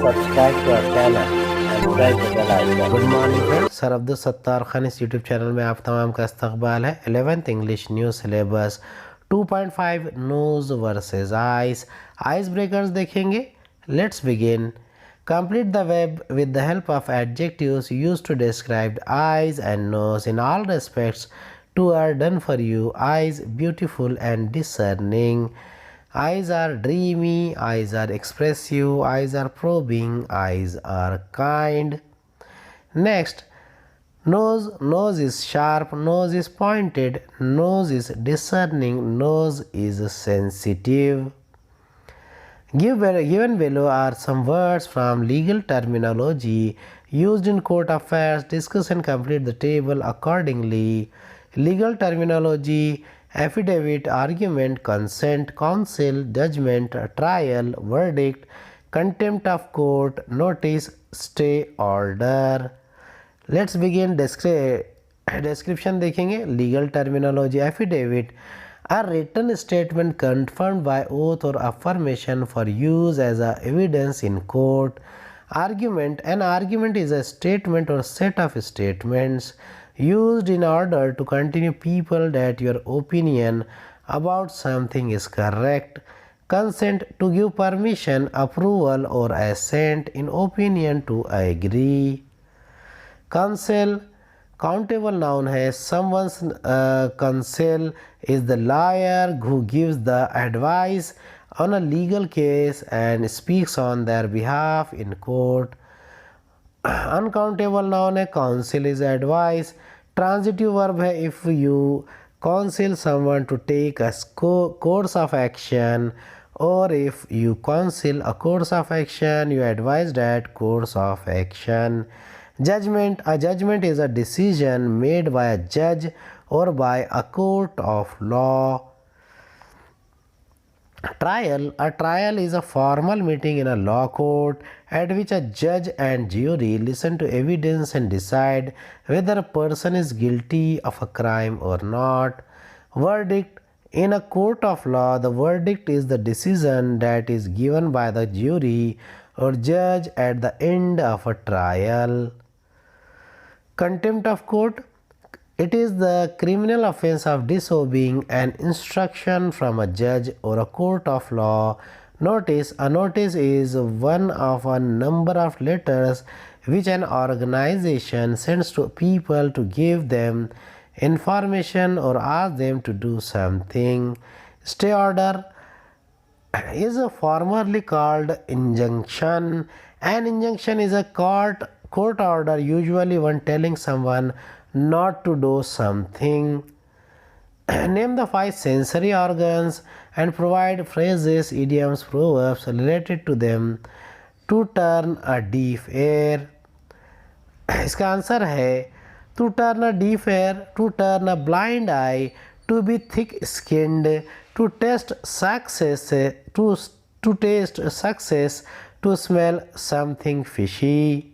subscribe to our channel and press the bell icon. Good morning friends, sir Abdul Sattar Khan इस YouTube channel में आप तमाम का इस्तकबाल है। 11th English new syllabus 2.5 nose versus ice, ice breakers देखेंगे। Let's begin. Complete the verb with the help of adjectives used to describe eyes and nose. In all respects, two are done for you. Eyes beautiful and discerning. Eyes are dreamy. Eyes are expressive. Eyes are probing. Eyes are kind. Next, nose. Nose is sharp. Nose is pointed. Nose is discerning. Nose is sensitive. Given below are some words from legal terminology used in court affairs. Discuss and complete the table accordingly. Legal terminology: affidavit, argument, consent, counsel, judgment, trial, verdict, contempt of court, notice, stay, order. Let's begin. Description देखेंगे। Legal terminology: affidavit, a written statement confirmed by oath or affirmation for use as a evidence in court. Argument: an argument is a statement or set of statements used in order to convince people that your opinion about something is correct. Consent: to give permission, approval, or assent in opinion to agree. Counsel, countable noun है। Someone's counsel is the lawyer who gives the advice on a legal case and speaks on their behalf in court. Uncountable noun है। Counsel is advice। Transitive verb है। If you counsel someone to take a course of action, or if you counsel a course of action, you advise that course of action. Judgment, a judgment is a decision made by a judge or by a court of law. Trial, a trial is a formal meeting in a law court at which a judge and jury listen to evidence and decide whether a person is guilty of a crime or not. Verdict, in a court of law, the verdict is the decision that is given by the jury or judge at the end of a trial. Contempt of court, it is the criminal offense of disobeying an instruction from a judge or a court of law. Notice, a notice is one of a number of letters which an organization sends to people to give them information or ask them to do something. Stay order is formerly called injunction. An injunction is a court order, usually one telling someone not to do something. Name the 5 sensory organs and provide phrases, idioms, proverbs related to them. To turn a deaf ear, इसका answer है to turn a deaf ear, to turn a blind eye, to be thick skinned, to taste success, to taste success, to smell something fishy.